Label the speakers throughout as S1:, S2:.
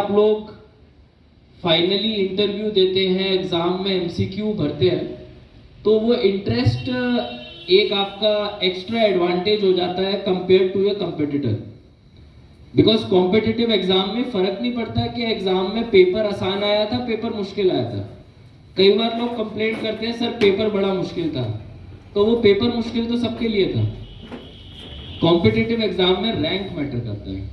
S1: आप लोग finally interview देते हैं, एग्जाम में एमसीक्यू भरते हैं, तो वो इंटरेस्ट एक आपका एक्स्ट्रा एडवांटेज हो जाता है compare to a competitor. Because competitive exam में फर्क नहीं पड़ता कि एग्जाम में पेपर आसान आया था, पेपर मुश्किल आया था। कई बार लोग कंप्लेंट करते हैं सर पेपर बड़ा मुश्किल था, तो वो पेपर मुश्किल तो सबके लिए था। कॉम्पिटिटिव एग्जाम में रैंक मैटर करता है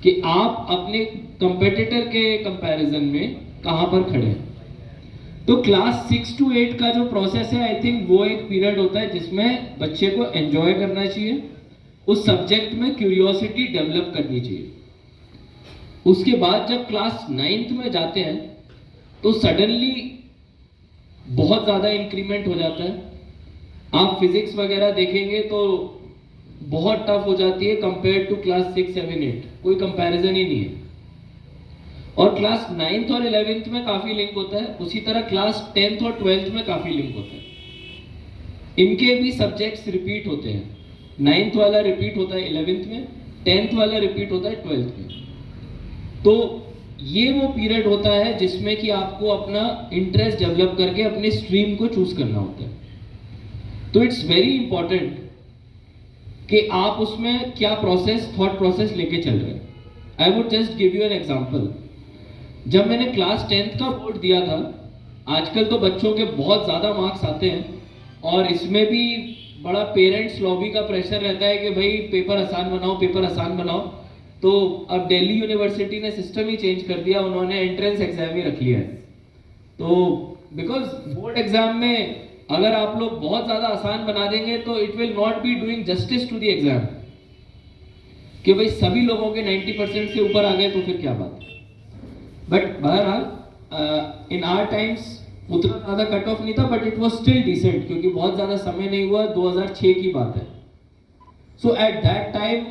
S1: कि आप अपने कंपेटिटर के कंपैरिजन में कहां पर खड़े हैं। तो क्लास 6 to 8 का जो प्रोसेस है, आई थिंक वो एक पीरियड होता है जिसमें बच्चे को एंजॉय करना चाहिए, उस सब्जेक्ट में क्यूरियोसिटी डेवलप करनी चाहिए। उसके बाद जब क्लास 9th में जाते हैं तो सडनली बहुत ज़्यादा इंक्रीमेंट हो जाता है। आप फिजिक्स वगैरह देखेंगे तो बहुत टफ हो जाती है कंपेयर टू क्लास 6, 7, 8, कोई कंपैरिजन ही नहीं है। और क्लास 9th और 11th में काफ़ी लिंक होता है, उसी तरह क्लास 10th और 12th में काफ़ी लिंक होता है। इनके भी सब्जेक्ट्स रिपीट होते हैं, 9th वाला रिपीट होता है 11th में, 10th वाला रिपीट होता है 12th में। तो ये वो पीरियड होता है जिसमें कि आपको अपना इंटरेस्ट डेवलप करके अपने स्ट्रीम को चूज करना होता है। तो इट्स वेरी इंपॉर्टेंट कि आप उसमें क्या प्रोसेस, थॉट प्रोसेस लेके चल रहे हैं। I would just give you an example. जब मैंने क्लास 10th का बोर्ड दिया था, आजकल तो बच्चों के बहुत ज़्यादा मार्क्स आते हैं और इसमें भी बड़ा पेरेंट्स लॉबी का प्रेशर रहता है कि भाई पेपर आसान बनाओ, पेपर आसान बनाओ। तो अब दिल्ली यूनिवर्सिटी ने सिस्टम ही चेंज कर दिया, उन्होंने एंट्रेंस एग्जाम ही रख लिया है। तो बिकॉज बोर्ड एग्जाम में अगर आप लोग बहुत ज़्यादा आसान बना देंगे तो it will not be doing justice to the exam, कि भाई सभी लोगों के 90% से ऊपर आ गए तो फिर क्या बात। बट बहरहाल इन आवर टाइम्स उतना ज़्यादा कट ऑफ नहीं था, but it was still decent, क्योंकि बहुत ज़्यादा समय नहीं हुआ, 2006 की बात है। सो एट दैट टाइम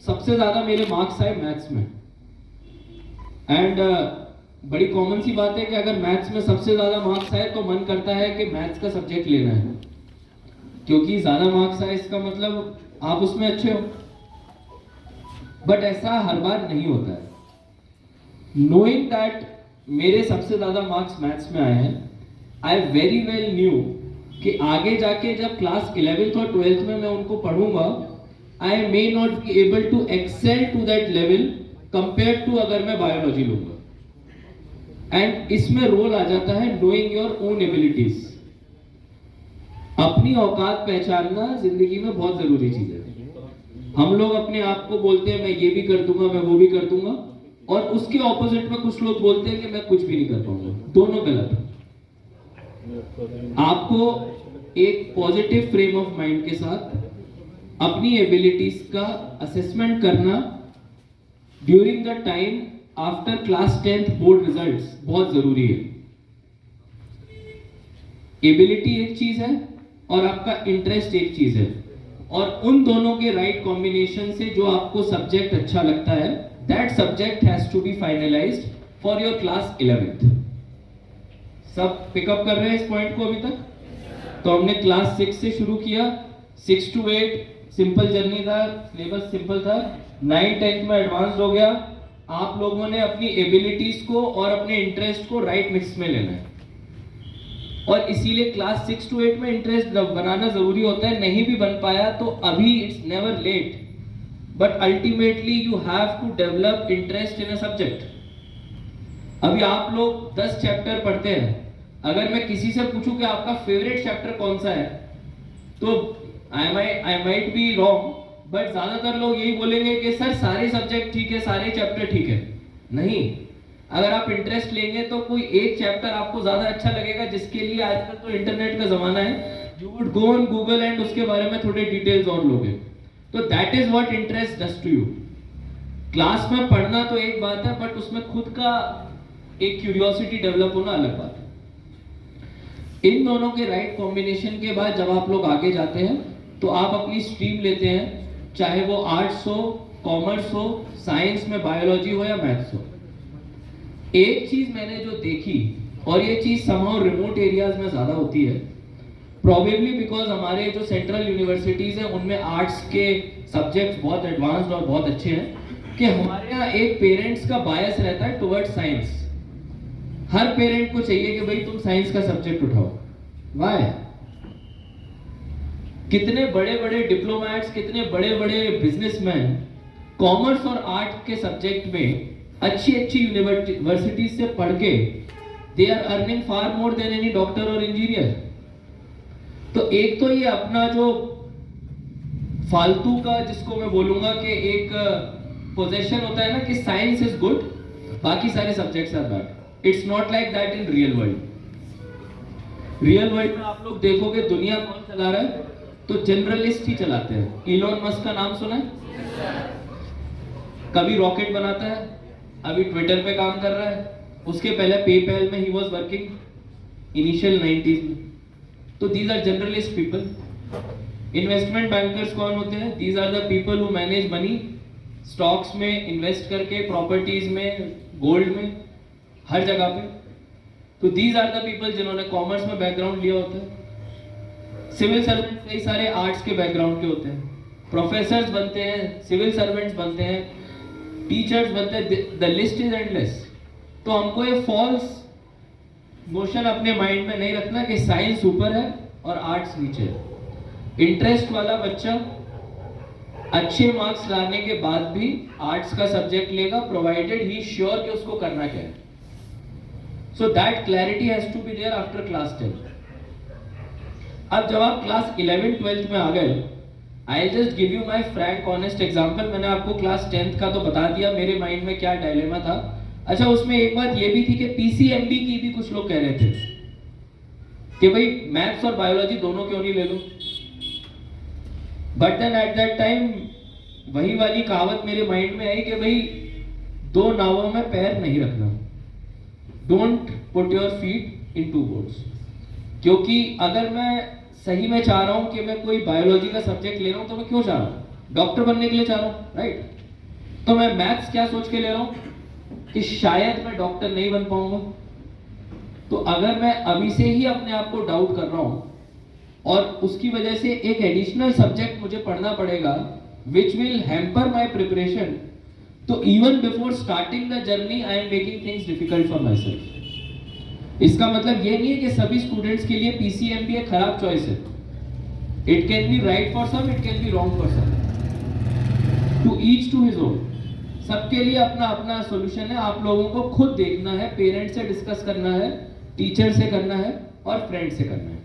S1: सबसे ज़्यादा मेरे मार्क्स आए मैथ्स में। एंड बड़ी कॉमन सी बात है कि अगर मैथ्स में सबसे ज़्यादा मार्क्स आए तो मन करता है कि मैथ्स का सब्जेक्ट लेना है, क्योंकि ज़्यादा मार्क्स आए इसका मतलब आप उसमें अच्छे हो। बट ऐसा हर बार नहीं होता है। नोइंग दैट मेरे सबसे ज़्यादा मार्क्स मैथ्स में आए हैं, आई वेरी वेल न्यू कि आगे जाके जब क्लास 11th और 12th में मैं उनको पढ़ूंगा, I may not be able to excel to that level compare to अगर मैं बायोलॉजी लूंगा। एंड इसमें रोल आ जाता है नोइंग योर ओन एबिलिटीज। अपनी औकात पहचानना जिंदगी में बहुत जरूरी चीज है। हम लोग अपने आप को बोलते हैं मैं ये भी कर दूंगा, मैं वो भी कर दूंगा, और उसके ऑपोजिट में कुछ लोग बोलते हैं कि मैं कुछ भी नहीं कर पाऊंगा। दोनों गलत है। आपको एक पॉजिटिव फ्रेम ऑफ माइंड के साथ अपनी एबिलिटीज का असेसमेंट करना during the time after class 10th board results बहुत जरूरी है। एबिलिटी एक चीज है और आपका इंटरेस्ट एक चीज है, और उन दोनों के राइट कॉम्बिनेशन से जो आपको सब्जेक्ट अच्छा लगता है, that subject has to be finalised for your class 11th। सब पिकअप कर रहे हैं इस पॉइंट को अभी तक? तो हमने क्लास 6 से शुरू किया, 6 to 8 सिंपल जर्नी था, सिलेबस सिंपल था। 9, 10th में एडवांस हो गया। आप लोगों ने अपनी एबिलिटीज को और अपने इंटरेस्ट को राइट मिक्स में लेना है, और इसीलिए क्लास 6 to 8 में इंटरेस्ट बनाना जरूरी होता है। नहीं भी बन पाया तो अभी it's never late, but ultimately you have to develop interest in a subject. अभी आप लोग 10 चैप्टर पढ़ते हैं, अगर मैं किसी से पूछूं कि आपका फेवरेट चैप्टर कौन सा है, तो I might be wrong, but ज्यादातर लोग यही बोलेंगे कि सर सारे सब्जेक्ट ठीक है, सारे चैप्टर ठीक है। नहीं, अगर आप इंटरेस्ट लेंगे तो कोई एक चैप्टर आपको ज्यादा अच्छा लगेगा, जिसके लिए आजकल तो इंटरनेट का जमाना है, you would go on Google and उसके बारे में थोड़े डिटेल्स और लोगे। तो that is what interest does to you. Class में पढ़ना तो एक बात है, बट उसमें खुद का एक क्यूरियोसिटी डेवलप होना अलग बात है। इन दोनों के राइट कॉम्बिनेशन के बाद जब आप लोग आगे जाते हैं तो आप अपनी स्ट्रीम लेते हैं, चाहे वो आर्ट्स हो, कॉमर्स हो, साइंस में बायोलॉजी हो या मैथ्स हो। एक चीज मैंने जो देखी, और ये चीज समहाउ रिमोट एरियाज में ज्यादा होती है, प्रोबेबली बिकॉज हमारे जो सेंट्रल यूनिवर्सिटीज हैं उनमें आर्ट्स के सब्जेक्ट्स बहुत एडवांस्ड और बहुत अच्छे हैं, कि हमारे यहाँ एक पेरेंट्स का बायस रहता है टुवर्ड साइंस। हर पेरेंट को चाहिए कि भाई तुम साइंस का सब्जेक्ट उठाओ। वाई? कितने बड़े बड़े डिप्लोमैट्स, कितने बड़े बड़े बिजनेसमैन कॉमर्स और आर्ट के सब्जेक्ट में अच्छी अच्छी यूनिवर्सिटी से पढ़ के they are earning far more than any doctor और इंजीनियर। तो एक तो ये अपना जो फालतू का, जिसको मैं बोलूंगा कि एक पोजीशन होता है ना कि साइंस इज गुड, बाकी सारे subjects are bad. It's not like that in real world. Real world में आप लोग देखोगे दुनिया कौन चला रहा है, तो जनरलिस्ट ही चलाते हैं। इलॉन मस्क का नाम सुना है? कभी रॉकेट बनाता है, अभी ट्विटर पे काम कर रहा है, उसके पहले पेपैल में he was working initial 90s में। तो these are generalist people. Investment bankers कौन होते हैं? These are the people who manage money, stocks में इन्वेस्ट करके, प्रॉपर्टीज में, गोल्ड में, हर जगह पे। तो दीज आर द पीपल जिन्होंने कॉमर्स में बैकग्राउंड लिया होता है। सिविल सर्वेंट कई सारे आर्ट्स के बैकग्राउंड के होते हैं, प्रोफेसर्स बनते हैं, सिविल सर्वेंट्स बनते हैं, टीचर्स बनते हैं, द लिस्ट इज एंडलेस। तो हमको ये फॉल्स नोशन अपने माइंड में नहीं रखना कि साइंस ऊपर है और आर्ट्स नीचे है। इंटरेस्ट वाला बच्चा अच्छे मार्क्स लाने के बाद भी आर्ट्स का सब्जेक्ट लेगा, प्रोवाइडेड ही श्योर कि उसको करना क्या है। So that clarity has to be there after class 10। अब जब आप क्लास 11 12th में आ गए, I just give you my Frank honest example. मैंने आपको क्लास 10th का तो बता दिया मेरे माइंड में क्या डायलेमा था। अच्छा, उसमें एक बात ये भी थी कि पीसीएमबी की भी कुछ लोग कह रहे थे कि भाई मैथ्स और बायोलॉजी दोनों क्यों नहीं ले लो। But then at that time वही वाली कहावत मेरे माइंड में आई कि भाई दो नावों में पैर नहीं रखना, don't put your feet in two boats. क्योंकि अगर मैं सही में चाह रहा हूं कि मैं कोई बायोलॉजी का सब्जेक्ट ले रहा हूं, तो मैं क्यों चाह रहा हूं? डॉक्टर बनने के लिए चाह रहा हूं, राइट? तो मैं मैथ्स क्या सोच के ले रहा हूं कि शायद मैं डॉक्टर नहीं बन पाऊंगा। तो अगर मैं अभी से ही अपने आप को डाउट कर रहा हूं और उसकी वजह से एक एडिशनल सब्जेक्ट मुझे पढ़ना पड़ेगा which will hamper my preparation, तो even before starting the journey I am making things difficult for myself. इसका मतलब ये नहीं है कि सभी स्टूडेंट्स के लिए पीसीएमबी एक खराब चॉइस है। It can be right for some, it can be wrong for some, to each to his own. सबके लिए अपना अपना सॉल्यूशन है। आप लोगों को खुद देखना है, पेरेंट्स से डिस्कस करना है, टीचर से करना है और फ्रेंड से करना है।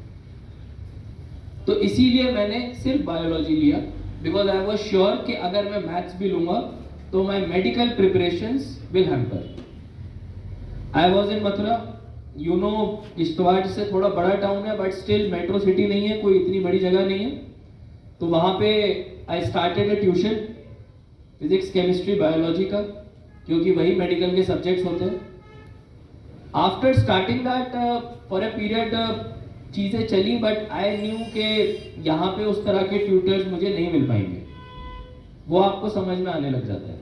S1: तो इसीलिए मैंने सिर्फ बायोलॉजी लिया, बिकॉज आई वाज श्योर कि अगर मैं मैथ्स भी लूंगा तो my medical preparations will hamper. I was in Mathura, you know, Kishtwar से थोड़ा बड़ा टाउन है बट स्टिल मेट्रो सिटी नहीं है, कोई इतनी बड़ी जगह नहीं है। तो वहां पे I started a tuition, physics, chemistry, biology का, क्योंकि वही मेडिकल के सब्जेक्ट्स होते हैं। After starting that for a period चीज़ें चली, बट आई न्यू कि यहाँ पे उस तरह के ट्यूटर्स मुझे नहीं मिल पाएंगे, वो आपको समझ में आने लग जाता है।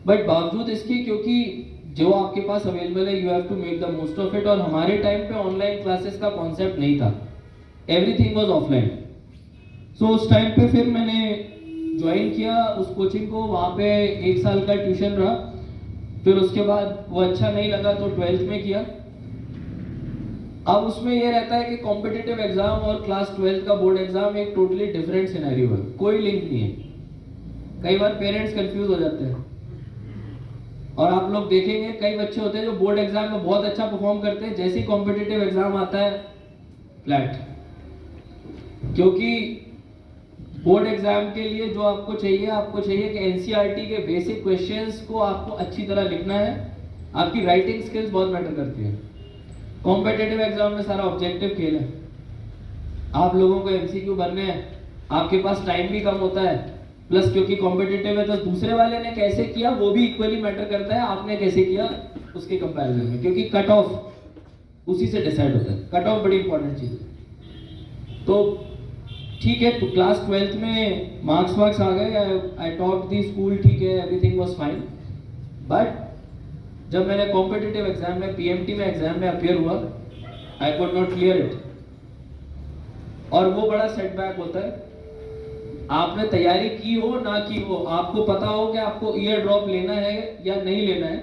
S1: बट बावजूद इसके, क्योंकि जो आपके पास अवेलेबल है, you have to make the most of it. और हमारे टाइम पे ऑनलाइन क्लासेस का कॉन्सेप्ट नहीं था, एवरीथिंग वाज ऑफलाइन। सो उस टाइम पे फिर मैंने ज्वाइन किया उस कोचिंग को, वहाँ पे 1 साल का ट्यूशन रहा। फिर उसके बाद वो अच्छा नहीं लगा तो 12th में किया। अब उसमें ये रहता है कि कॉम्पिटिटिव एग्जाम और क्लास 12th का बोर्ड एग्जाम एक टोटली डिफरेंट सिनेरियो है, कोई लिंक नहीं है। कई बार पेरेंट्स कंफ्यूज हो जाते हैं और आप लोग देखेंगे कई बच्चे होते हैं जो बोर्ड एग्जाम में बहुत अच्छा परफॉर्म करते हैं, जैसे ही कॉम्पिटिटिव एग्जाम आता है फ्लैट। क्योंकि बोर्ड एग्जाम के लिए जो आपको चाहिए कि एनसीईआरटी के बेसिक क्वेश्चंस को आपको अच्छी तरह लिखना है। आपकी राइटिंग स्किल्स बहुत मैटर करती है। कॉम्पिटिटिव एग्जाम में सारा ऑब्जेक्टिव खेल है, आप लोगों को एमसीक्यू भरने हैं, आपके पास टाइम भी कम होता है, प्लस क्योंकि कॉम्पिटिटिव है तो दूसरे वाले ने कैसे किया वो भी इक्वली मैटर करता है, आपने कैसे किया उसके कंपैरिजन में, क्योंकि कट ऑफ उसी से डिसाइड होता है। कट ऑफ बड़ी इंपॉर्टेंट चीज है। तो ठीक है, तो क्लास 12th में मार्क्स आ गए, आई टॉप दी स्कूल, ठीक है, एवरीथिंग वाज फाइन। बट जब मैंने कॉम्पिटिटिव एग्जाम में, पीएमटी में एग्जाम में अपीयर हुआ, आई कुड नॉट क्लियर इट। और वो बड़ा सेटबैक होता है। आपने तैयारी की हो ना की हो, आपको पता हो कि आपको ईयर ड्रॉप लेना है या नहीं लेना है,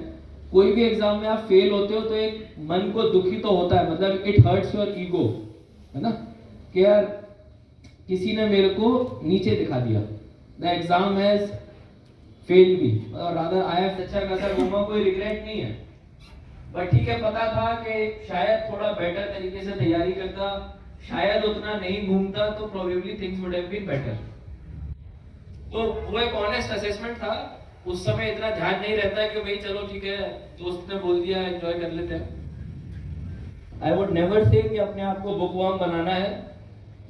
S1: कोई भी एग्जाम में आप फेल होते हो तो एक मन को दुखी तो होता है, मतलब इट हर्ट्स योर ईगो, है ना, कि यार किसी ने मेरे को नीचे दिखा दिया, द एग्जाम हैज फेल्ड मी, और रादर आई हैव अच्छा खासा घूमा, कोई रिग्रेट नहीं है, बट ठीक है, पता था कि शायद थोड़ा बेटर तरीके से तैयारी करता, शायद उतना नहीं घूमता, तो probably things would have been better. तो वो एक ऑनेस्ट असेसमेंट था, उस समय इतना ध्यान नहीं रहता कि भाई चलो ठीक है, दोस्त ने बोल दिया, एंजॉय कर लेते हैं। आई वुड नेवर से कि अपने आप को बुकवर्म बनाना है।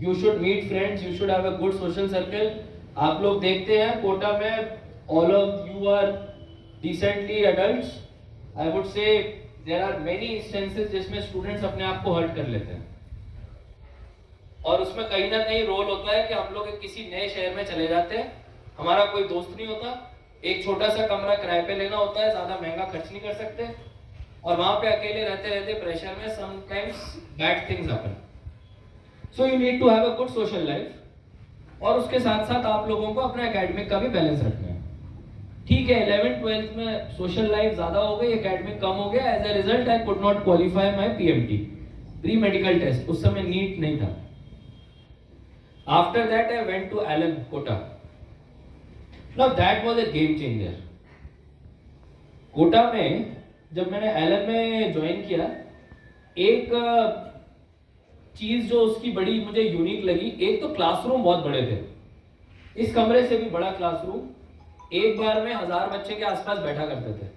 S1: You should meet friends, you should have a good social circle. आप लोग देखते हैं कोटा में all of you are decently adults, I would say there are many instances जिसमें स्टूडेंट्स अपने आप को हर्ट कर लेते हैं, और उसमें कहीं ना कहीं रोल होता है कि हम लोग किसी नए शहर में चले जाते हैं, हमारा कोई दोस्त नहीं होता, एक छोटा सा कमरा किराए पे लेना होता है, ज्यादा महंगा खर्च नहीं कर सकते, और वहां पे अकेले रहते रहते प्रेशर में sometimes bad things happen. So you need to have a good social life, और उसके साथ साथ आप लोगों को अपना एकेडमिक का भी बैलेंस रखना है। ठीक है, 11th-12th में सोशल लाइफ ज्यादा हो गई, एकेडमिक कम हो गया, as a result I could not qualify my PMT, pre medical test, उस समय नीट नहीं था। After that I went to Allen Kota. Now that was a game changer. Kota में जब मैंने एलन में ज्वाइन किया, एक चीज जो उसकी बड़ी मुझे यूनिक लगी, एक तो क्लासरूम बहुत बड़े थे, इस कमरे से भी बड़ा क्लासरूम, एक बार में 1000 बच्चे के आसपास बैठा करते थे।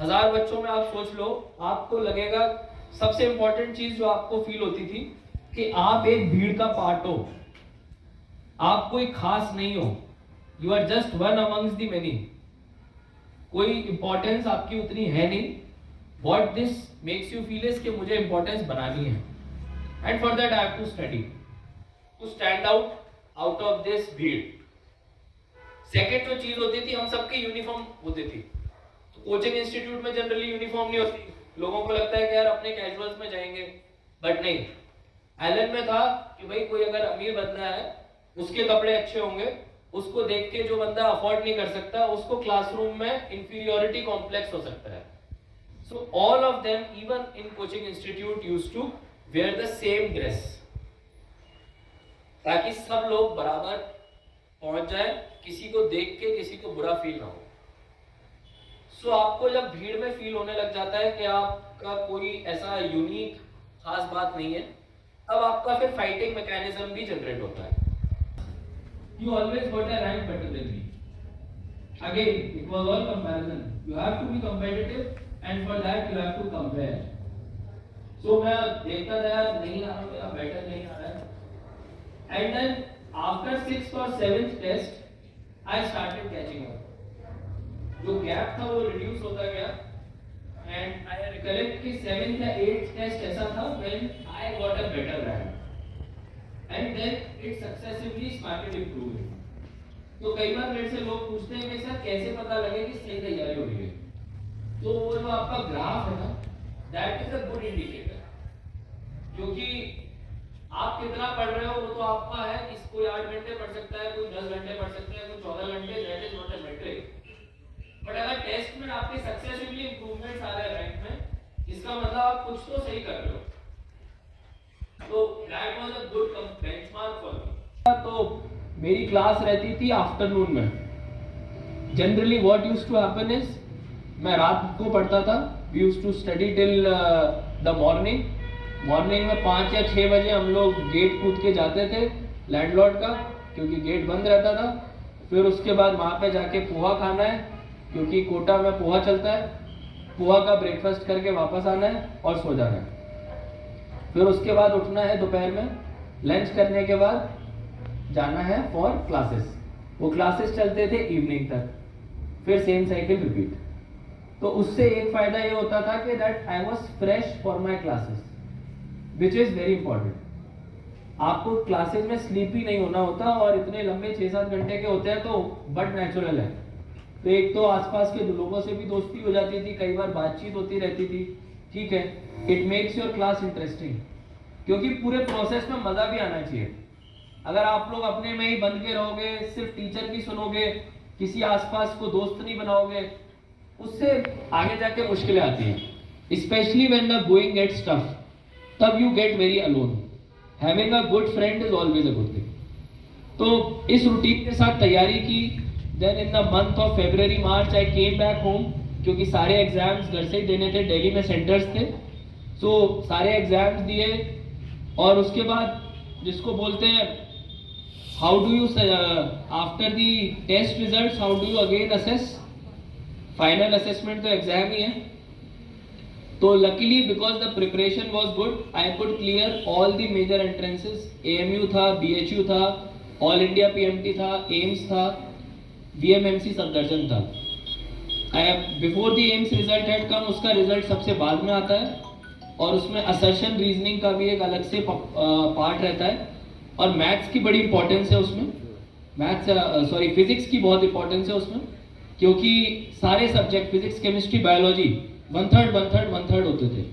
S1: 1000 बच्चों में आप सोच लो, आपको लगेगा, सबसे इंपॉर्टेंट चीज जो आपको फील होती थी कि आप एक भीड़ का पार्ट हो, आप कोई खास नहीं हो, you are just one amongst the many, कोई इंपॉर्टेंस आपकी उतनी है नहीं। What this makes you feel is कि मुझे इंपॉर्टेंस बनानी है, and for that I have to study to stand out of this भीड़। सेकेंड जो चीज होती थी, हम सबकी यूनिफॉर्म होती थी, तो कोचिंग इंस्टीट्यूट में जनरली यूनिफॉर्म नहीं होती, लोगों को लगता है कि यार अपने कैजुअल्स में जाएंगे, बट नहीं, एलन में था कि भाई कोई अगर अमीर बंदा है, उसके कपड़े अच्छे होंगे, उसको देख के जो बंदा अफोर्ड नहीं कर सकता, उसको क्लासरूम में इंफीरियोरिटी कॉम्प्लेक्स हो सकता है। So all of them even in coaching institute used to wear the same dress, ताकि सब लोग बराबर पहुंच जाए, किसी को देख के किसी को बुरा फील ना हो। सो आपको जब भीड़ में फील होने लग जाता है कि आपका कोई ऐसा यूनिक खास बात नहीं है, अब आपका फिर फाइटिंग मैकेनिज्म भी जनरेट होता है। You always got a rank better than me. Again, it was all comparison. You have to be competitive, and for that you have to compare. So मैं देखता था यार, नहीं आ रहा मेरा, बेटर नहीं आ रहा है, and then after 6th or 7th test, I started catching up. जो gap था वो reduce होता गया, and I recollect कि 7th या 8th test ऐसा था when I got a better rank. And then it successively started improving. तो कई बार मेरे से लोग पूछते हैं कि सर कैसे पता लगे कि सही तैयारी हो रही है, तो वो जो आपका ग्राफ है ना, that is a good indicator, क्योंकि आप कितना पढ़ रहे हो वो तो आपका है, कोई 8 घंटे पढ़ सकता है, कोई 10 घंटे पढ़ सकता है, कोई 14 घंटे, that is not a matric. But अगर टेस्ट में आपके सक्सेसिवली इंप्रूवमेंट्स आ रहे हैं रैंक में, इसका मतलब आप कुछ तो सही कर रहे हो। तो that was a good benchmark for me. तो मेरी क्लास रहती थी आफ्टरनून में। Generally what used to happen is, मैं रात को पढ़ता था, we used to study till the morning. Morning में 5 या 6 बजे हम लोग गेट कूद के जाते थे लैंडलॉर्ड का, क्योंकि गेट बंद रहता था। फिर उसके बाद वहाँ पे जाके पोहा खाना है, क्योंकि कोटा में पोहा चलता है, पोहा का ब्रेकफास्ट करके वापस आना है और सो जाना है। फिर उसके बाद उठना है दोपहर में, लंच करने के बाद जाना है फॉर क्लासेस। वो क्लासेस चलते थे इवनिंग तक, फिर सेम साइकिल रिपीट। तो उससे एक फायदा ये होता था कि that I was fresh for my classes, which is very important. आपको क्लासेस में स्लीपी नहीं होना होता, और इतने लंबे 6-7 घंटे के होते हैं तो बट नेचुरल है। तो एक तो आसपास के लोगों से भी दोस्ती हो जाती थी, कई बार बातचीत होती रहती थी, ठीक है, it makes your class interesting, क्योंकि पूरे प्रोसेस में मजा भी आना चाहिए। अगर आप लोग अपने में ही बंद के रहोगे, सिर्फ टीचर की सुनोगे, किसी आसपास को दोस्त नहीं बनाओगे, उससे आगे जाके मुश्किलें आती हैं। Specially when the going gets tough, तब you get very alone. Having a good friend is always a good thing. तो इस रूटीन के साथ तैयारी की। Then in the month of February March I came back home, क्योंकि सारे exams घर से ही देने थे, दिल्ली में सेंटर्स थे। सो सारे एग्जाम्स दिए, और उसके बाद जिसको बोलते हैं how do you after the test result, how do you again assess. Final assessment तो एग्जाम ही है। तो luckily because the preparation was good, I could clear all the major entrances. AMU था, BHU था, ऑल इंडिया PMT था, एम्स था, VMMC Safdarjung था। Before the AIIMS result had come, उसका रिजल्ट सबसे बाद में आता है, और उसमें असर्शन रीजनिंग का भी एक अलग से पार्ट रहता है, और मैथ्स की बड़ी इंपॉर्टेंस है उसमें। फिजिक्स की बहुत इंपॉर्टेंस है उसमें, क्योंकि सारे सब्जेक्ट फिजिक्स, केमिस्ट्री, बायोलॉजी 1/3 होते थे,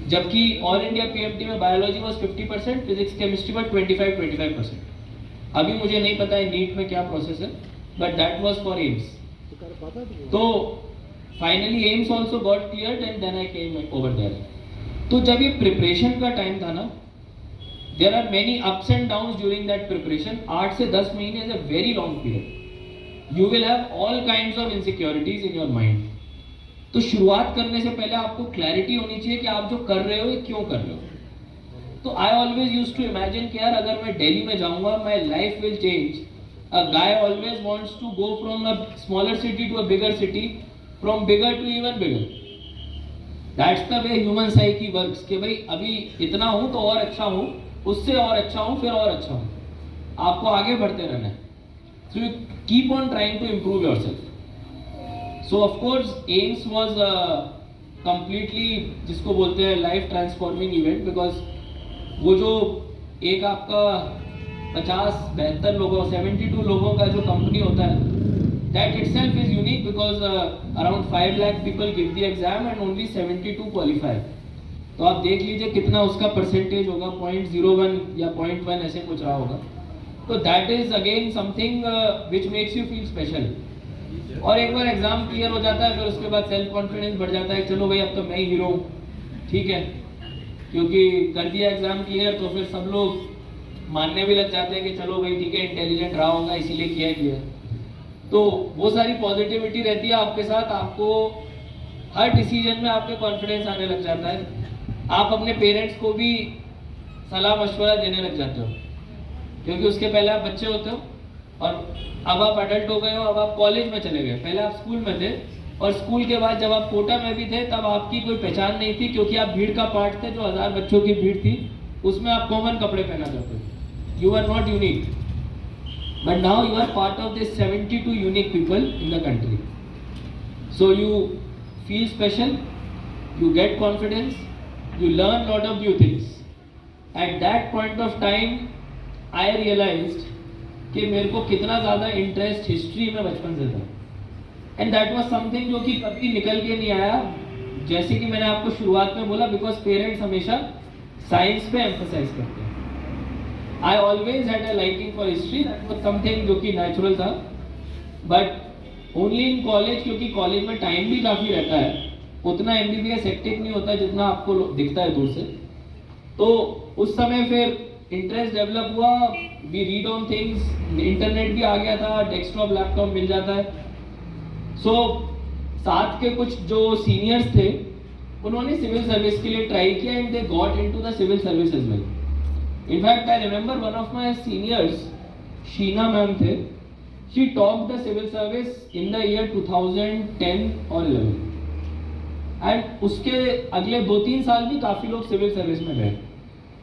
S1: जबकि ऑल इंडिया PMT में बायोलॉजी वॉज 50%, फिजिक्स केमिस्ट्री पर 25%। अभी मुझे नहीं पता है नीट में क्या प्रोसेस है, but that was for AIIMS. तो finally AIIMS also got cleared and then I came over there. तो जब ये प्रिपरेशन का टाइम था ना, there are many ups and downs during that preparation. 8 से 10 महीने is a very long period. You will have all kinds of insecurities in your mind. तो शुरुआत करने से पहले आपको क्लैरिटी होनी चाहिए कि आप जो कर रहे हो ये क्यों कर रहे हो। तो I always used to imagine कि यार अगर मैं दिल्ली में जाऊंगा, my life will change. A guy always wants to go from a smaller city to a bigger city, from bigger to even bigger. That's the way human psyche works, कि भाई अभी इतना हूं तो और अच्छा हूं, उससे और अच्छा हूं, फिर और अच्छा हूं। आपको आगे बढ़ते रहना है। So you keep on trying to improve yourself. So of course AIMS was completely, जिसको बोलते हैं लाइफ ट्रांसफॉर्मिंग इवेंट, बिकॉज वो जो एक आपका 50-72 लोगों 72 लोगों का जो कंपनी होता है, that itself is unique because around 5 lakh people give the exam and only 72 qualify। तो आप देख लीजिए कितना उसका परसेंटेज होगा, 0.01 या 0.1 ऐसे कुछ रहा होगा। तो that is again something which makes you feel special। और एक बार एग्जाम क्लियर हो जाता है, फिर उसके बाद सेल्फ कॉन्फिडेंस बढ़ जाता है, चलो भाई अब तो मैं ही हीरो हूँ, ठीक है, क्योंकि कर दिया एग्जाम क्लियर, तो फिर सब लोग मानने भी लग जाते हैं कि चलो भाई ठीक है, इंटेलिजेंट रहा होगा इसीलिए किया। तो वो सारी पॉजिटिविटी रहती है आपके साथ, आपको हर डिसीजन में आपके कॉन्फिडेंस आने लग जाता है। आप अपने पेरेंट्स को भी सलाह मशवरा देने लग जाते हो, क्योंकि उसके पहले आप बच्चे होते हो, और अब आप अडल्ट हो गए हो, अब आप कॉलेज में चले गए। पहले आप स्कूल में थे, और स्कूल के बाद जब आप कोटा में भी थे, तब आपकी कोई पहचान नहीं थी, क्योंकि आप भीड़ का पार्ट थे। जो 1000 बच्चों की भीड़ थी, उसमें आप कॉमन कपड़े पहना करते थे। You are not unique, but now you are part of this 72 unique people in the country. So you feel special, you get confidence, you learn lot of new things. At that point of time I realised कि मेरे को कितना ज़्यादा interest history में बचपन से था, and that was something जो कि कभी निकल के नहीं आया। जैसे कि मैंने आपको शुरुआत में बोला, बिकॉज पेरेंट्स हमेशा साइंस पे एम्फसाइज करते हैं। I always had a liking for history, that was something जो कि नेचुरल था, बट ओनली इन कॉलेज, क्योंकि कॉलेज में टाइम भी काफ़ी रहता है, उतना MBBS हेक्टिक नहीं होता जितना आपको दिखता है दूर से। तो उस समय फिर इंटरेस्ट डेवलप हुआ, we read on things, internet भी आ गया था, डेस्कटॉप लैपटॉप मिल जाता है। सो साथ के कुछ जो सीनियर्स थे, उन्होंने सिविल सर्विस के लिए ट्राई किया, and they got into the civil service as well. In fact I remember one of my seniors, Sheena ma'am थे, she topped the civil service in the year 2010 और 11, एंड उसके अगले 2-3 साल भी काफ़ी लोग सिविल सर्विस में गए।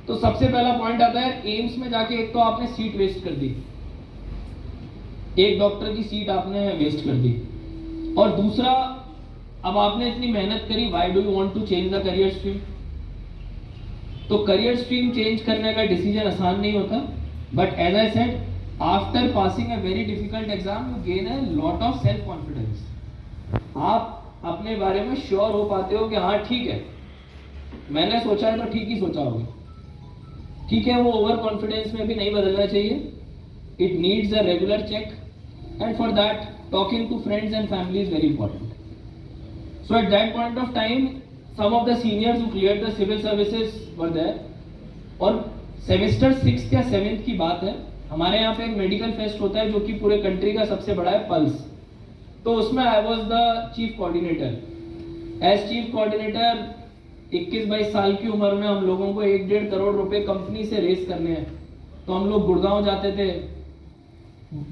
S1: तो सबसे पहला पॉइंट आता है, एम्स में जाके एक तो आपने सीट वेस्ट कर दी, एक डॉक्टर की सीट आपने वेस्ट कर दी, और दूसरा, अब आपने इतनी मेहनत करी, why do you want to change the career stream. तो करियर स्ट्रीम चेंज करने का डिसीजन आसान नहीं होता, but as I said, after passing a very difficult exam you gain a lot of self confidence. आप अपने बारे में श्योर हो पाते हो कि हाँ ठीक है, मैंने सोचा है तो ठीक ही सोचा होगा। ठीक है, वो ओवर कॉन्फिडेंस में भी नहीं बदलना चाहिए. It needs a regular check, and for that talking to friends and family is very important. So at that point of time some of the seniors who cleared the civil services were there. और semester 6 या 7 की बात है, हमारे यहाँ पे एक medical fest होता है जो कि पूरे कंट्री का सबसे बड़ा है, पल्स. तो उसमें I was the chief coordinator. As chief coordinator 21-22 साल की उम्र में हम लोगों को 1-1.5 करोड़ रुपए कंपनी से रेस करने हैं. तो हम लोग गुड़गांव जाते थे,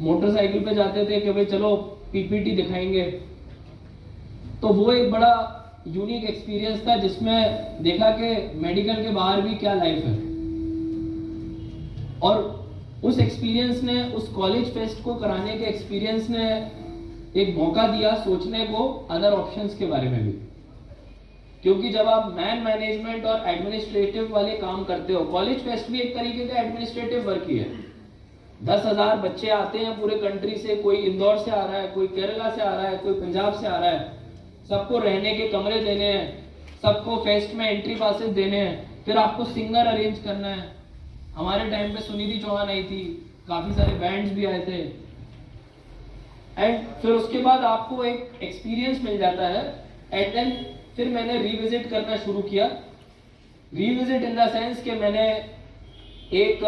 S1: मोटरसाइकिल पे जाते थे कि भाई चलो पीपीटी दिखाएंगे. तो वो एक बड़ा यूनिक एक्सपीरियंस था जिसमें देखा कि मेडिकल के बाहर भी क्या लाइफ है. और उस एक्सपीरियंस ने, उस कॉलेज फेस्ट को कराने के एक्सपीरियंस ने एक मौका दिया सोचने को अदर ऑप्शंस के बारे में भी. क्योंकि जब आप मैनेजमेंट और एडमिनिस्ट्रेटिव वाले काम करते हो, कॉलेज फेस्ट भी एक तरीके का एडमिनिस्ट्रेटिव वर्क ही है. 10,000 बच्चे आते हैं पूरे कंट्री से, कोई इंदौर से आ रहा है, कोई केरला से आ रहा है, कोई पंजाब से आ रहा है. सबको रहने के कमरे देने हैं, सबको फेस्ट में एंट्री पासेस देने हैं, फिर आपको सिंगर अरेंज करना है. हमारे टाइम पे सुनिधि चौहान आई थी, काफी सारे बैंड्स भी आए थे. एंड फिर उसके बाद आपको एक एक्सपीरियंस मिल जाता है. एंड देन फिर मैंने रिविजिट करना शुरू किया. रिविजिट इन द सेंस कि मैंने एक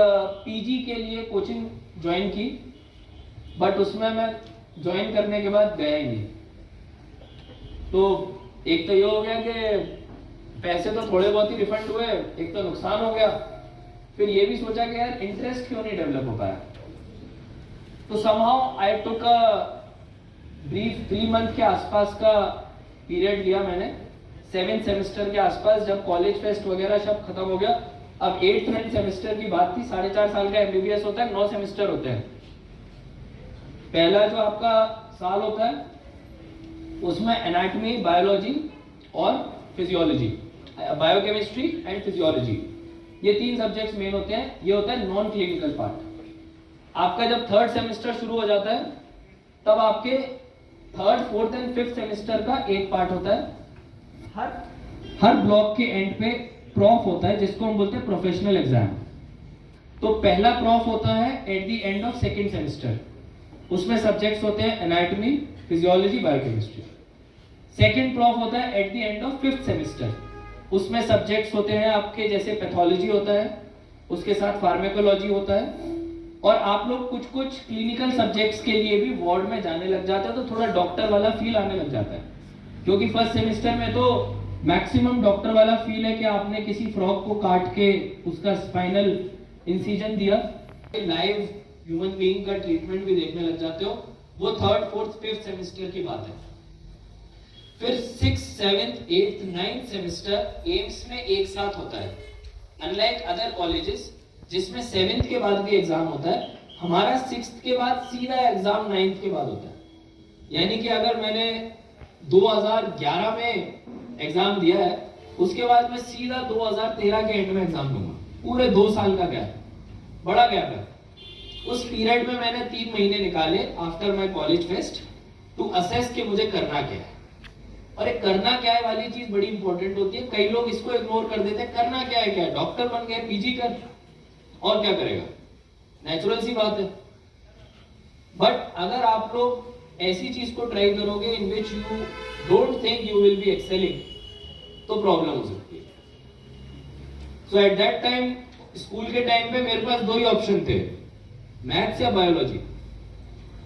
S1: पीजी के लिए कोचिंग ज्वाइन की, बट उसमें मैं ज्वाइन करने के बाद गया ही नहीं. तो एक तो ये हो गया कि पैसे तो थोड़े बहुत ही रिफंड हुए, एक तो नुकसान हो गया. फिर ये भी सोचा कि यार इंटरेस्ट क्यों नहीं डेवलप हो पाया. तो somehow I took a brief 3 month के आसपास का पीरियड लिया मैंने. 7th सेमेस्टर के आसपास जब कॉलेज फेस्ट वगैरह सब खत्म हो गया, अब 8th सेमेस्टर की बात थी. 4.5 साल का एमबीबीएस होता है, 9 सेमेस्टर होते हैं. पहला जो आपका साल होता है उसमें एनाटॉमी, बायोलॉजी और फिजियोलॉजी, बायोकेमिस्ट्री एंड फिजियोलॉजी, ये 3 सब्जेक्ट्स मेन होते हैं. ये होता है नॉन क्लिनिकल पार्ट. आपका जब 3rd सेमेस्टर शुरू हो जाता है तब आपके 3rd, 4th and 5th semester का एक पार्ट होता है. हर ब्लॉक के एंड पे प्रॉफ होता है जिसको हम बोलते हैं प्रोफेशनल एग्जाम. तो पहला प्रॉफ होता है at the end of 2nd semester. उसमें सब्जेक्ट्स होते हैं anatomy, physiology, biochemistry. Second prof होता है at the end of 5th semester. उसमें सब्जेक्ट्स होते हैं आपके जैसे पैथोलॉजी होता है, उसके साथ फार्मेकोलॉजी होता है, और आप लोग कुछ कुछ क्लिनिकल सब्जेक्ट्स के लिए भी वार्ड में जाने लग जाते हैं. तो थोड़ा डॉक्टर वाला फील आने लग जाता है, क्योंकि फर्स्ट सेमेस्टर में तो मैक्सिमम डॉक्टर वाला फील है कि आपने किसी फ्रॉग को काट के उसका स्पाइनल इंसिजन दिया. लाइव ह्यूमन बीइंग का ट्रीटमेंट भी देखने लग जाते हो. वो 3rd, 4th, 5th सेमेस्टर की बात है. फिर 6th, 7th, 8th, 9th semester AIIMS में एक साथ होता है. अनलाइक अदर कॉलेजेस जिसमें 7th के बाद भी एग्जाम होता है, हमारा 6th के बाद सीधा एग्जाम 9th के बाद होता है. यानी कि अगर मैंने 2011 में एग्जाम दिया है, उसके बाद मैं सीधा 2013 के एंड में एग्जाम दूंगा. पूरे 2 साल का गैप, बड़ा गैप है. उस पीरियड में मैंने 3 महीने निकाले after my college fest to assess कि मुझे करना क्या है. और एक करना क्या है वाली चीज बड़ी इंपॉर्टेंट होती है. कई लोग इसको इग्नोर कर देते हैं. करना क्या है, क्या डॉक्टर बन गए, पीजी कर, और क्या करेगा, नेचुरल सी बात है. बट अगर आप लोग ऐसी चीज को ट्राई करोगे in which you don't think you will be excelling, तो प्रॉब्लम हो सकती है. So at that time, school के टाइम पे मेरे पास 2 ही ऑप्शन थे, मैथ्स या बायोलॉजी.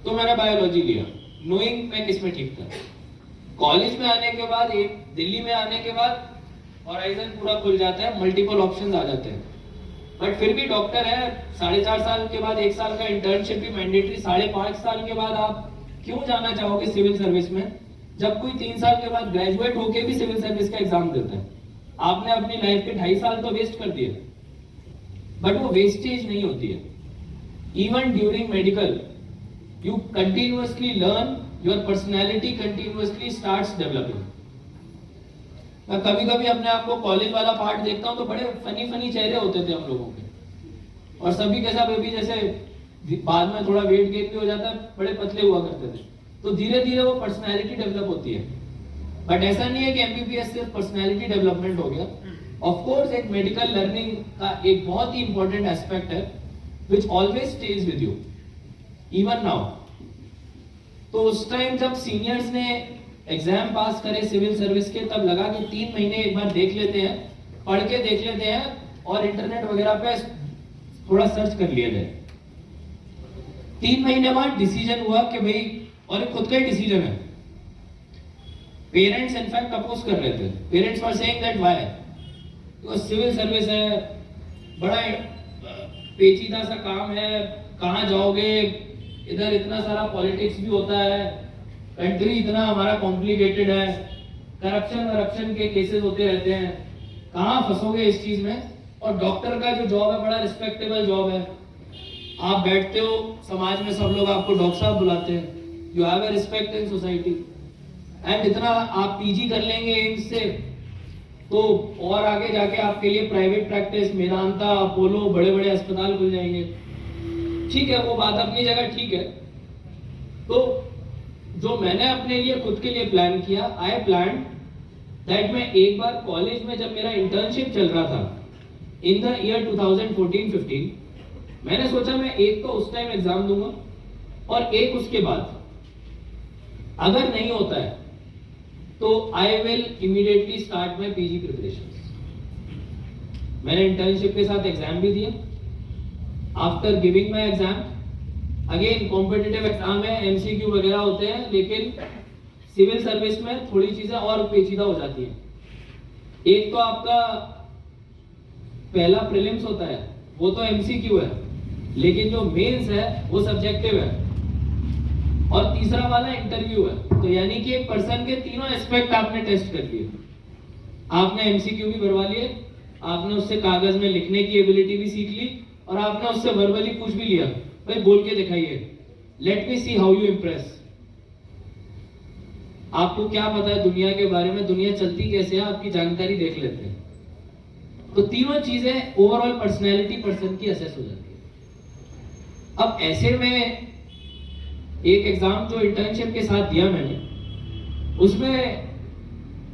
S1: तो मैंने बायोलॉजी लिया, नोइंग मैं किस में ठीक था. कॉलेज में आने के बाद, दिल्ली में आने के बाद हॉराइजन पूरा खुल जाता है, मल्टीपल ऑप्शंस आ जाते हैं. बट फिर भी डॉक्टर है, 4.5 साल के बाद 1 साल का इंटर्नशिप भी मैंडेटरी, 5.5 साल के बाद आप क्यों जाना चाहोगे सिविल सर्विस में, जब कोई 3 साल के बाद ग्रेजुएट होके भी सिविल सर्विस का एग्जाम देता है. आपने अपनी लाइफ के 2.5 साल तो वेस्ट कर दिए. बट वो वेस्टेज नहीं होती है. Even during medical, you continuously learn, your personality continuously starts developing. मैं कभी-कभी अपने आप को कॉलेज वाला पार्ट देखता हूँ तो बड़े फनी चेहरे होते थे हम लोगों के, और सभी के सब अभी जैसे बाद में थोड़ा वेट गेन भी हो जाता है, बड़े पतले हुआ करते थे. तो धीरे धीरे वो पर्सनैलिटी डेवलप होती है. बट ऐसा नहीं है कि एमबीबीएस से पर्सनैलिटी डेवलपमेंट हो गया. ऑफ कोर्स एक मेडिकल लर्निंग का एक बहुत ही इंपॉर्टेंट एस्पेक्ट है which always stage with you even now. तो उस टाइम जब सीनियर्स ने एग्जाम पास करे सिविल सर्विस के, तब लगा कि 3 महीने एक बार देख लेते हैं, पढ़ के देख लेते हैं और इंटरनेट वगैरह पे थोड़ा सर्च कर लिया जाए। 3 महीने बाद डिसीजन हुआ कि भाई, और खुद का ही डिसीजन है, पेरेंट्स इनफैक्ट अपोज कर रहे थे। Parents were saying that why, because civil service है, बड़ा पेचीदा सा काम है, कहाँ जाओगे, इधर इतना सारा पॉलिटिक्स भी होता है, कंट्री इतना हमारा कॉम्प्लिकेटेड है, करप्शन के केसेस होते रहते हैं, कहाँ फंसोगे इस चीज में। और डॉक्टर का जो जॉब है बड़ा रिस्पेक्टेबल जॉब है, आप बैठते हो समाज में, सब लोग आपको डॉक्टर साहब बुलाते हैं, you have a respect in society, and इतना आप पीजी कर लेंगे एम्स से तो और आगे जाके आपके लिए प्राइवेट प्रैक्टिस, मेदांता, अपोलो, बड़े बड़े अस्पताल खुल जाएंगे। ठीक है, वो बात अपनी जगह ठीक है। तो जो मैंने अपने लिए खुद के लिए प्लान किया, आई प्लान दैट मैं एक बार कॉलेज में जब मेरा इंटर्नशिप चल रहा था इन द ईयर 2014-15, मैंने सोचा मैं एक तो उस टाइम एग्जाम दूंगा और एक उसके बाद। अगर नहीं होता है तो I will immediately start my PG preparations. मैंने इंटर्नशिप के साथ एग्जाम भी दिया। After giving my exam, again competitive exam है, एमसीक्यू वगैरह होते हैं, लेकिन सिविल सर्विस में थोड़ी चीजें और पेचीदा हो जाती हैं। एक तो आपका पहला प्रीलिम्स होता है, वो तो एमसीक्यू है, लेकिन जो मेंस है वो सब्जेक्टिव है, और तीसरा वाला इंटरव्यू है। तो यानी कि एक पर्सन के तीनों एस्पेक्ट आपने टेस्ट कर लिए। आपने एमसीक्यू भी भरवा लिए, आपने उससे कागज में लिखने की एबिलिटी भी सीख ली, और आपने उससे वर्बली पूछ भी लिया, भाई बोल के दिखाइए, let me see how you Impress. आपको क्या पता है दुनिया के बारे में, दुनिया चलती कैसे है, आपकी जानकारी देख लेते हैं। तो तीनों चीजें ओवरऑल पर्सनैलिटी पर्सन की असेस हो जाती है। अब ऐसे में एक एग्जाम जो इंटर्नशिप के साथ दिया मैंने, उसमें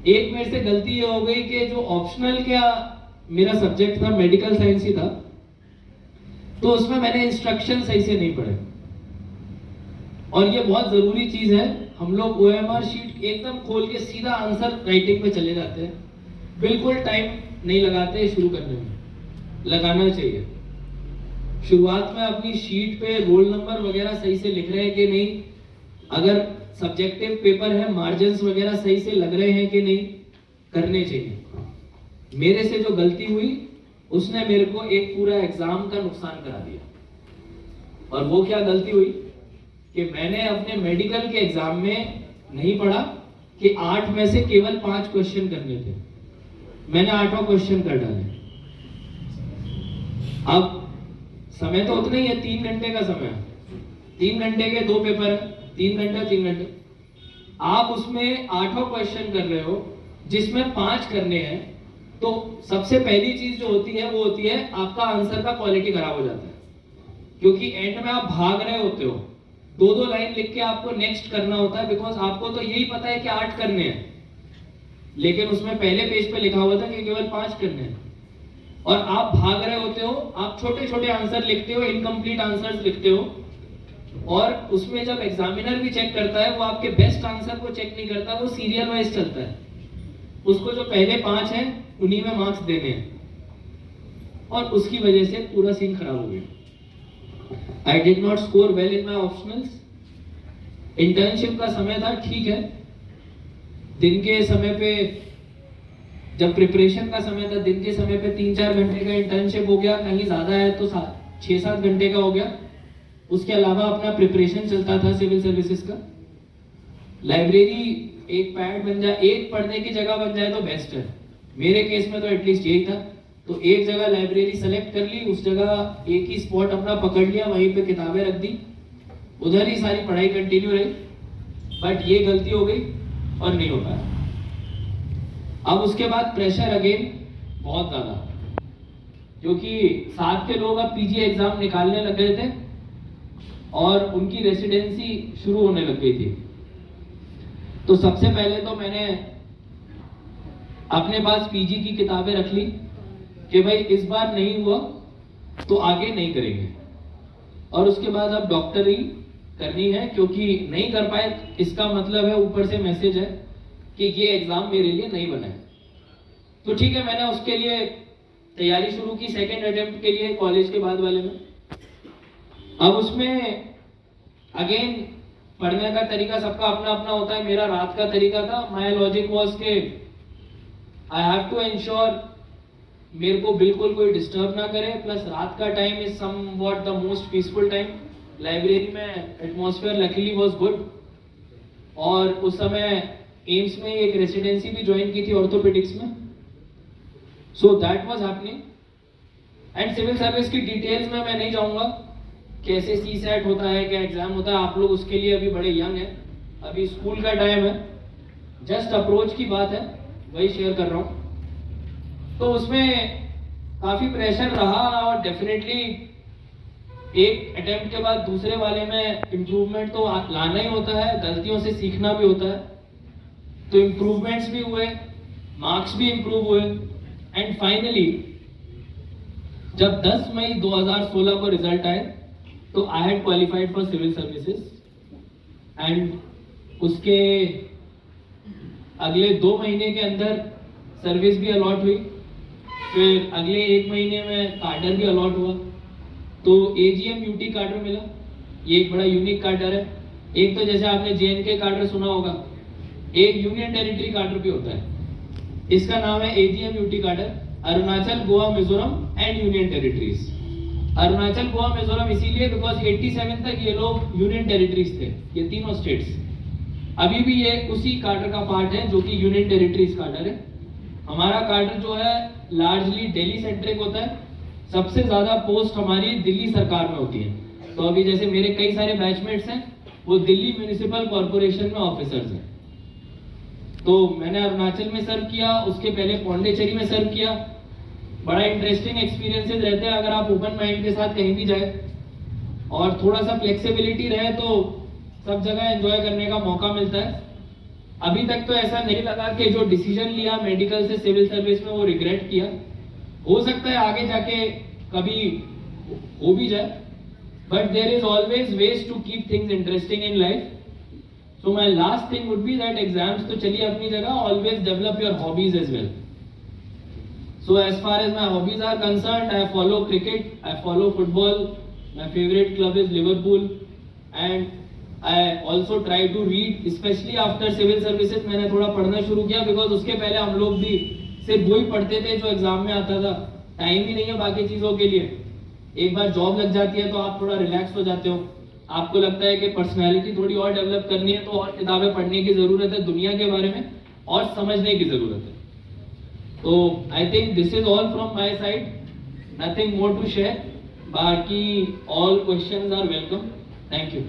S1: एक मेरे से गलती ये हो गई कि जो ऑप्शनल क्या मेरा सब्जेक्ट था, मेडिकल साइंस ही था, तो उसमें मैंने इंस्ट्रक्शन सही से नहीं पढ़े। और ये बहुत जरूरी चीज है, हम लोग ओएमआर शीट एकदम खोल के सीधा आंसर राइटिंग पे चले जाते हैं, बिल्कुल टाइम नहीं लगाते शुरू करने में। लगाना चाहिए। शुरुआत में अपनी शीट पे रोल नंबर वगैरह सही से लिख रहे हैं कि नहीं, अगर सब्जेक्टिव पेपर है मार्जिन्स वगैरह सही से लग रहे हैं कि नहीं, करने चाहिए। मेरे से जो गलती हुई उसने मेरे को एक पूरा एग्जाम का नुकसान करा दिया। और वो क्या गलती हुई कि मैंने अपने मेडिकल के एग्जाम में नहीं पढ़ा कि 8 में से केवल 5 क्वेश्चन करने थे, मैंने 8वां क्वेश्चन कर डाले। अब समय तो उतना ही है, 3 घंटे का समय है, 3 घंटे के 2 पेपर है, 3 घंटे। आप उसमें 8वां क्वेश्चन कर रहे हो जिसमें 5 करने हैं, तो सबसे पहली चीज जो होती है वो होती है आपका आंसर का क्वालिटी खराब हो जाता है, क्योंकि एंड में आप भाग रहे होते हो, 2-2 लाइन लिख के आपको नेक्स्ट करना होता है, बिकॉज आपको तो यही पता है कि 8 करने हैं, लेकिन उसमें पहले पेज पे लिखा हुआ था कि केवल 5 करने हैं, और आप भाग रहे होते हो, आप छोटे छोटे आंसर लिखते हो, इनकम्प्लीट आंसर्स लिखते हो, और उसमें जब एग्जामिनर भी चेक करता है वो आपके बेस्ट आंसर को चेक नहीं करता, वो सीरियल वाइज चलता है, उसको जो पहले 5 हैं उन्हीं में मार्क्स देने हैं, और उसकी वजह से पूरा सीन खराब हो गया। I did not score well in my optionals. Internship का समय था, ठीक है, दिन के समय पे जब प्रिपरेशन का समय था, दिन के समय पे 3-4 घंटे का इंटर्नशिप हो गया, कहीं ज्यादा है तो 6-7 घंटे का हो गया। उसके अलावा अपना प्रिपरेशन चलता था सिविल सर्विसेज का। लाइब्रेरी एक पैड बन जाए, एक पढ़ने की जगह बन जाए तो बेस्ट है, मेरे केस में तो एटलीस्ट यही था। तो एक जगह लाइब्रेरी सेलेक्ट कर ली, उस जगह एक ही स्पॉट अपना पकड़ लिया, वहीं पे किताबें रख दी, उधर ही सारी पढ़ाई कंटिन्यू रही। बट ये गलती हो गई और नहीं हो पाया। अब उसके बाद प्रेशर अगेन बहुत ज्यादा, क्योंकि साथ के लोग अब पीजी एग्जाम निकालने लग गए थे और उनकी रेसिडेंसी शुरू होने लग गई थी। तो सबसे पहले तो मैंने अपने पास पीजी की किताबें रख ली कि भाई इस बार नहीं हुआ तो आगे नहीं करेंगे, और उसके बाद अब डॉक्टरी करनी है, क्योंकि नहीं कर पाए इसका मतलब है ऊपर से मैसेज है कि ये एग्जाम मेरे लिए नहीं बना है। तो ठीक है, मैंने उसके लिए तैयारी शुरू की सेकेंड अटेम्प्ट के लिए कॉलेज के बाद वाले में। अब उसमें अगेन पढ़ने का तरीका सबका अपना अपना होता है, मेरा रात का तरीका था। माय लॉजिक वाज के आई हैव टू एंश्योर मेरे को बिल्कुल कोई डिस्टर्ब ना करे, प्लस रात का time is somewhat the most peaceful time. Library में एटमॉस्फेयर लकीली वाज गुड, और उस समय एम्स में एक रेसिडेंसी भी ज्वाइन की थी ऑर्थोपेडिक्स में, so that was happening. And civil service की डिटेल्स में मैं नहीं जाऊंगा, कैसे सी सेट होता है, क्या एग्जाम होता है, आप लोग उसके लिए अभी बड़े यंग हैं, अभी स्कूल का टाइम है, जस्ट अप्रोच की बात है, वही शेयर कर रहा हूँ। तो उसमें काफी प्रेशर रहा, और डेफिनेटली एक अटेम्प्ट के बाद दूसरे वाले में इम्प्रूवमेंट तो लाना ही होता है, गलतियों से सीखना भी होता है। तो इम्प्रूवमेंट्स भी हुए, मार्क्स भी इम्प्रूव हुए, एंड फाइनली जब 10 मई 2016 को रिजल्ट आए तो I had qualified for civil services, and उसके अगले 2 महीने के अंदर सर्विस भी अलॉट हुई, फिर अगले 1 महीने में कार्डर भी अलॉट हुआ। तो एजीएम यूटी कार्डर मिला, ये एक बड़ा यूनिक कार्डर है। एक तो जैसे आपने जेएनके कार्डर सुना होगा, एक यूनियन टेरिटरी कार्डर भी होता है, इसका नाम है एजीएम यूटी कार्डर, Arunachal, Goa, Mizoram and union territories. Arunachal, Goa, Mizoram इसीलिए बिकॉज 87 तक ये लोग यूनियन टेरिटरीज थे, ये तीनों स्टेट्स। अभी भी ये उसी कार्डर का पार्ट है जो कि यूनियन टेरिटरीज कार्डर है। हमारा कार्डर जो है लार्जली दिल्ली सेंट्रिक होता है, सबसे ज्यादा पोस्ट हमारी दिल्ली सरकार में होती है। तो अभी जैसे मेरे कई सारे बैचमेट्स हैं, वो दिल्ली म्यूनिसिपल कॉर्पोरेशन में ऑफिसर्स हैं। तो मैंने अरुणाचल में सर्व किया, उसके पहले पौंडीचेरी में सर्व किया। बड़ा इंटरेस्टिंग एक्सपीरियंसेस रहते हैं अगर आप ओपन माइंड के साथ कहीं भी जाए, और थोड़ा सा फ्लेक्सिबिलिटी रहे तो सब जगह एंजॉय करने का मौका मिलता है। अभी तक तो ऐसा नहीं लगा कि जो डिसीजन लिया मेडिकल से सिविल सर्विस में वो रिग्रेट किया। हो सकता है आगे जाके कभी हो भी जाए, but there is always ways to keep things interesting in life. So my last thing would be that exams तो चलिए अपनी जगह, always develop your hobbies as well. So as far as my hobbies are concerned, I follow cricket, I follow football, my favorite club is Liverpool, and I also try to read, especially after civil services मैंने थोड़ा पढ़ना शुरू किया, because उसके पहले हम लोग भी सिर्फ वही पढ़ते थे जो एग्जाम में आता था, टाइम ही नहीं है बाकी चीज़ों के लिए। एक बार जॉब लग जाती है तो आप थोड़ा रिलैक्स हो जाते हो, आपको लगता है कि पर्सनैलिटी थोड़ी और डेवलप करनी है तो और किताबें पढ़ने की ज़रूरत है, दुनिया के बारे में और समझने की ज़रूरत है। So I think this is all from my side, nothing more to share. Baki all questions are welcome. Thank you.